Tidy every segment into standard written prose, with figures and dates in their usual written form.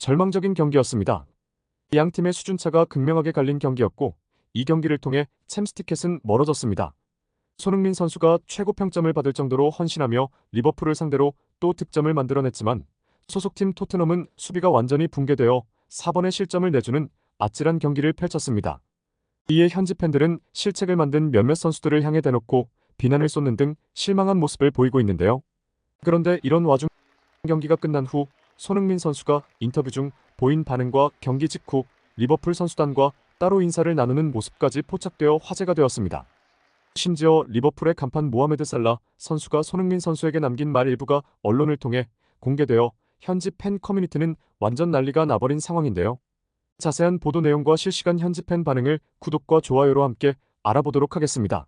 절망적인 경기였습니다. 양 팀의 수준차가 극명하게 갈린 경기였고 이 경기를 통해 챔스티켓은 멀어졌습니다. 손흥민 선수가 최고 평점을 받을 정도로 헌신하며 리버풀을 상대로 또 득점을 만들어냈지만 소속팀 토트넘은 수비가 완전히 붕괴되어 4번의 실점을 내주는 아찔한 경기를 펼쳤습니다. 이에 현지 팬들은 실책을 만든 몇몇 선수들을 향해 대놓고 비난을 쏟는 등 실망한 모습을 보이고 있는데요. 그런데 이런 와중 경기가 끝난 후 손흥민 선수가 인터뷰 중 보인 반응과 경기 직후 리버풀 선수단과 따로 인사를 나누는 모습까지 포착되어 화제가 되었습니다. 심지어 리버풀의 간판 모하메드 살라 선수가 손흥민 선수에게 남긴 말 일부가 언론을 통해 공개되어 현지 팬 커뮤니티는 완전 난리가 나버린 상황인데요. 자세한 보도 내용과 실시간 현지 팬 반응을 구독과 좋아요로 함께 알아보도록 하겠습니다.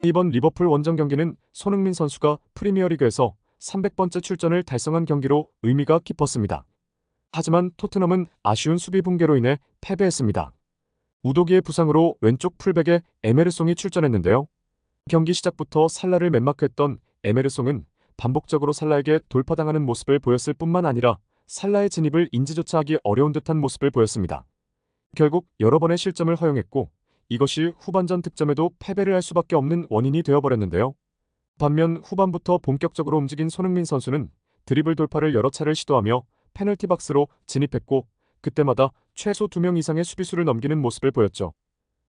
이번 리버풀 원정 경기는 손흥민 선수가 프리미어리그에서 300번째 출전을 달성한 경기로 의미가 깊었습니다. 하지만 토트넘은 아쉬운 수비 붕괴로 인해 패배했습니다. 우도기의 부상으로 왼쪽 풀백에 에메르송이 출전했는데요. 경기 시작부터 살라를 맨마크했던 에메르송은 반복적으로 살라에게 돌파당하는 모습을 보였을 뿐만 아니라 살라의 진입을 인지조차 하기 어려운 듯한 모습을 보였습니다. 결국 여러 번의 실점을 허용했고 이것이 후반전 득점에도 패배를 할 수밖에 없는 원인이 되어버렸는데요. 반면 후반부터 본격적으로 움직인 손흥민 선수는 드리블 돌파를 여러 차례 시도하며 페널티 박스로 진입했고 그때마다 최소 2명 이상의 수비수를 넘기는 모습을 보였죠.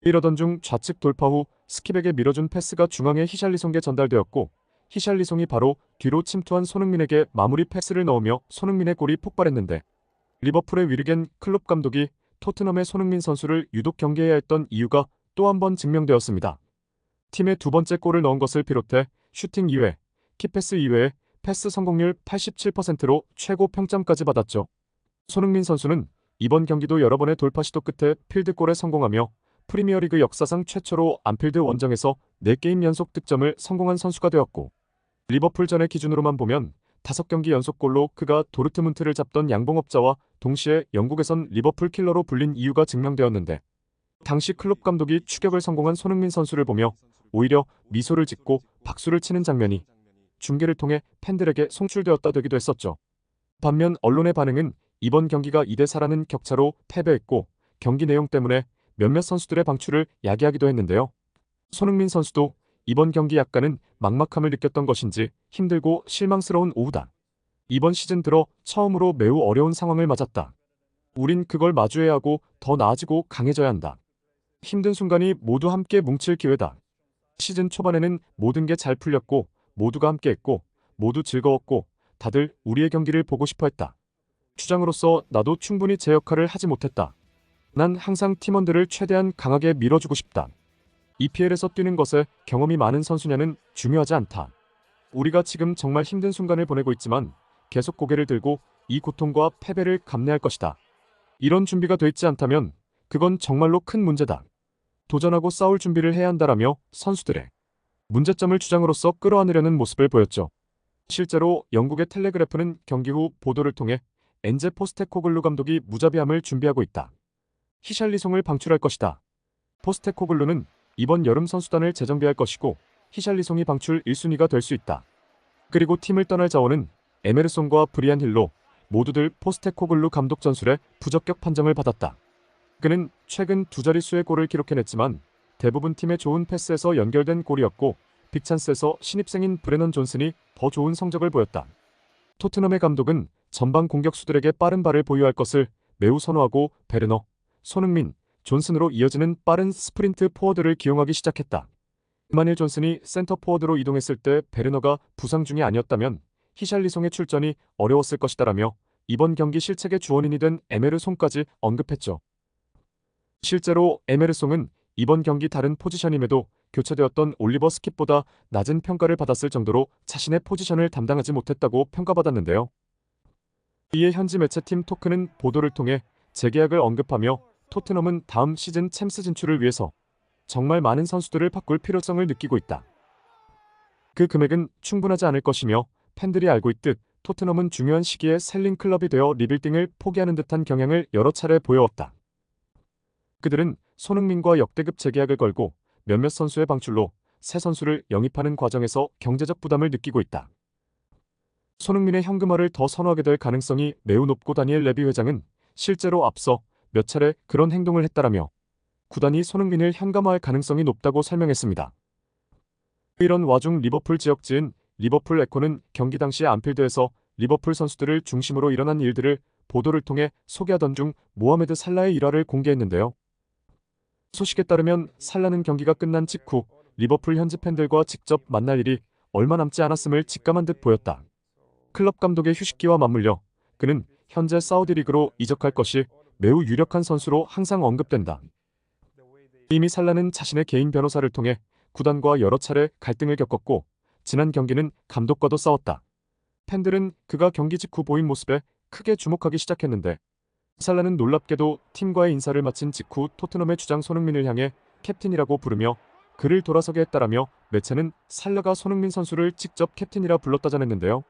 이러던 중 좌측 돌파 후 스킵에게 밀어준 패스가 중앙에 히샬리송에게 전달되었고 히샬리송이 바로 뒤로 침투한 손흥민에게 마무리 패스를 넣으며 손흥민의 골이 폭발했는데 리버풀의 위르겐 클롭 감독이 토트넘의 손흥민 선수를 유독 경계해야 했던 이유가 또 한 번 증명되었습니다. 팀의 두 번째 골을 넣은 것을 비롯해 슈팅 이외, 키패스 이외에 패스 성공률 87%로 최고 평점까지 받았죠. 손흥민 선수는 이번 경기도 여러 번의 돌파 시도 끝에 필드골에 성공하며 프리미어리그 역사상 최초로 안필드 원정에서 4게임 연속 득점을 성공한 선수가 되었고 리버풀전의 기준으로만 보면 5경기 연속골로 그가 도르트문트를 잡던 양봉업자와 동시에 영국에선 리버풀 킬러로 불린 이유가 증명되었는데 당시 클롭 감독이 추격을 성공한 손흥민 선수를 보며 오히려 미소를 짓고 박수를 치는 장면이 중계를 통해 팬들에게 송출되었다 되기도 했었죠. 반면 언론의 반응은 이번 경기가 2대4라는 격차로 패배했고 경기 내용 때문에 몇몇 선수들의 방출을 야기하기도 했는데요. 손흥민 선수도 이번 경기 약간은 막막함을 느꼈던 것인지 힘들고 실망스러운 오후다. 이번 시즌 들어 처음으로 매우 어려운 상황을 맞았다. 우린 그걸 마주해야 하고 더 나아지고 강해져야 한다. 힘든 순간이 모두 함께 뭉칠 기회다. 시즌 초반에는 모든 게 잘 풀렸고 모두가 함께했고 모두 즐거웠고 다들 우리의 경기를 보고 싶어 했다. 주장으로서 나도 충분히 제 역할을 하지 못했다. 난 항상 팀원들을 최대한 강하게 밀어주고 싶다. EPL에서 뛰는 것에 경험이 많은 선수냐는 중요하지 않다. 우리가 지금 정말 힘든 순간을 보내고 있지만 계속 고개를 들고 이 고통과 패배를 감내할 것이다. 이런 준비가 돼 있지 않다면 그건 정말로 큰 문제다. 도전하고 싸울 준비를 해야 한다라며 선수들의 문제점을 주장으로서 끌어안으려는 모습을 보였죠. 실제로 영국의 텔레그래프는 경기 후 보도를 통해 엔제 포스테코글루 감독이 무자비함을 준비하고 있다. 히샬리송을 방출할 것이다. 포스테코글루는 이번 여름 선수단을 재정비할 것이고 히샬리송이 방출 1순위가 될 수 있다. 그리고 팀을 떠날 자원은 에메르송과 브리안 힐로 모두들 포스테코글루 감독 전술에 부적격 판정을 받았다. 그는 최근 두 자릿수의 골을 기록해냈지만 대부분 팀의 좋은 패스에서 연결된 골이었고 빅찬스에서 신입생인 브레넌 존슨이 더 좋은 성적을 보였다. 토트넘의 감독은 전방 공격수들에게 빠른 발을 보유할 것을 매우 선호하고 베르너, 손흥민, 존슨으로 이어지는 빠른 스프린트 포워드를 기용하기 시작했다. 만일 존슨이 센터 포워드로 이동했을 때 베르너가 부상 중이 아니었다면 히샬리송의 출전이 어려웠을 것이다라며 이번 경기 실책의 주원인이 된 에메르송까지 언급했죠. 실제로 에메르송은 이번 경기 다른 포지션임에도 교체되었던 올리버 스킵보다 낮은 평가를 받았을 정도로 자신의 포지션을 담당하지 못했다고 평가받았는데요. 이에 현지 매체팀 토크는 보도를 통해 재계약을 언급하며 토트넘은 다음 시즌 챔스 진출을 위해서 정말 많은 선수들을 바꿀 필요성을 느끼고 있다. 그 금액은 충분하지 않을 것이며 팬들이 알고 있듯 토트넘은 중요한 시기에 셀링 클럽이 되어 리빌딩을 포기하는 듯한 경향을 여러 차례 보여왔다. 그들은 손흥민과 역대급 재계약을 걸고 몇몇 선수의 방출로 새 선수를 영입하는 과정에서 경제적 부담을 느끼고 있다. 손흥민의 현금화를 더 선호하게 될 가능성이 매우 높고 다니엘 레비 회장은 실제로 앞서 몇 차례 그런 행동을 했다라며 구단이 손흥민을 현금화할 가능성이 높다고 설명했습니다. 이런 와중 리버풀 지역지인 리버풀 에코는 경기 당시 안필드에서 리버풀 선수들을 중심으로 일어난 일들을 보도를 통해 소개하던 중 모하메드 살라의 일화를 공개했는데요. 소식에 따르면 살라는 경기가 끝난 직후 리버풀 현지 팬들과 직접 만날 일이 얼마 남지 않았음을 직감한 듯 보였다. 클럽 감독의 휴식기와 맞물려 그는 현재 사우디 리그로 이적할 것이 매우 유력한 선수로 항상 언급된다. 이미 살라는 자신의 개인 변호사를 통해 구단과 여러 차례 갈등을 겪었고 지난 경기는 감독과도 싸웠다. 팬들은 그가 경기 직후 보인 모습에 크게 주목하기 시작했는데 살라는 놀랍게도 팀과의 인사를 마친 직후 토트넘의 주장 손흥민을 향해 캡틴이라고 부르며 그를 돌아서게 했다라며 매체는 살라가 손흥민 선수를 직접 캡틴이라 불렀다 전했는데요.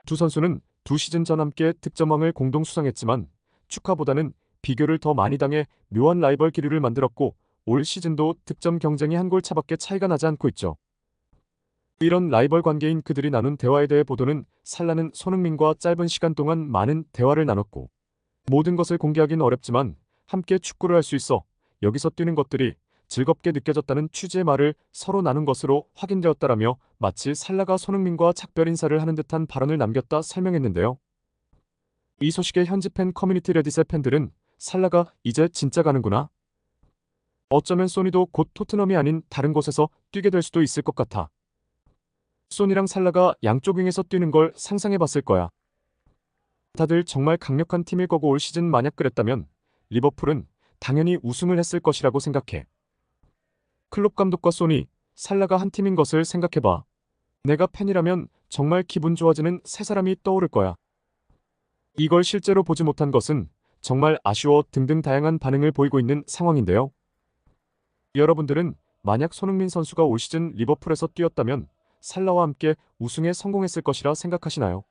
두 선수는 두 시즌 전 함께 득점왕을 공동 수상했지만 축하보다는 비교를 더 많이 당해 묘한 라이벌 기류를 만들었고 올 시즌도 득점 경쟁이 한 골 차밖에 차이가 나지 않고 있죠. 이런 라이벌 관계인 그들이 나눈 대화에 대해 보도는 살라는 손흥민과 짧은 시간 동안 많은 대화를 나눴고 모든 것을 공개하긴 어렵지만 함께 축구를 할 수 있어 여기서 뛰는 것들이 즐겁게 느껴졌다는 취지의 말을 서로 나눈 것으로 확인되었다라며 마치 살라가 손흥민과 작별 인사를 하는 듯한 발언을 남겼다 설명했는데요. 이 소식에 현지 팬 커뮤니티 레딧의 팬들은 살라가 이제 진짜 가는구나. 어쩌면 소니도 곧 토트넘이 아닌 다른 곳에서 뛰게 될 수도 있을 것 같아. 소니랑 살라가 양쪽 윙에서 뛰는 걸 상상해봤을 거야. 다들 정말 강력한 팀일 거고 올 시즌 만약 그랬다면 리버풀은 당연히 우승을 했을 것이라고 생각해. 클롭 감독과 소니, 살라가 한 팀인 것을 생각해봐. 내가 팬이라면 정말 기분 좋아지는 세 사람이 떠오를 거야. 이걸 실제로 보지 못한 것은 정말 아쉬워 등등 다양한 반응을 보이고 있는 상황인데요. 여러분들은 만약 손흥민 선수가 올 시즌 리버풀에서 뛰었다면 살라와 함께 우승에 성공했을 것이라 생각하시나요?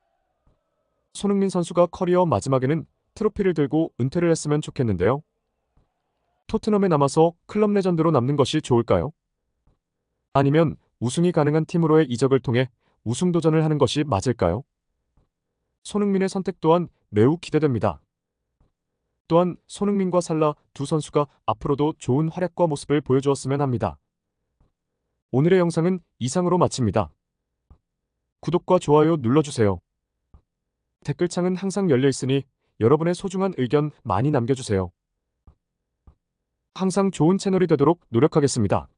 손흥민 선수가 커리어 마지막에는 트로피를 들고 은퇴를 했으면 좋겠는데요. 토트넘에 남아서 클럽 레전드로 남는 것이 좋을까요? 아니면 우승이 가능한 팀으로의 이적을 통해 우승 도전을 하는 것이 맞을까요? 손흥민의 선택 또한 매우 기대됩니다. 또한 손흥민과 살라 두 선수가 앞으로도 좋은 활약과 모습을 보여주었으면 합니다. 오늘의 영상은 이상으로 마칩니다. 구독과 좋아요 눌러주세요. 댓글창은 항상 열려 있으니 여러분의 소중한 의견 많이 남겨주세요. 항상 좋은 채널이 되도록 노력하겠습니다.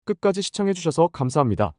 끝까지 시청해주셔서 감사합니다.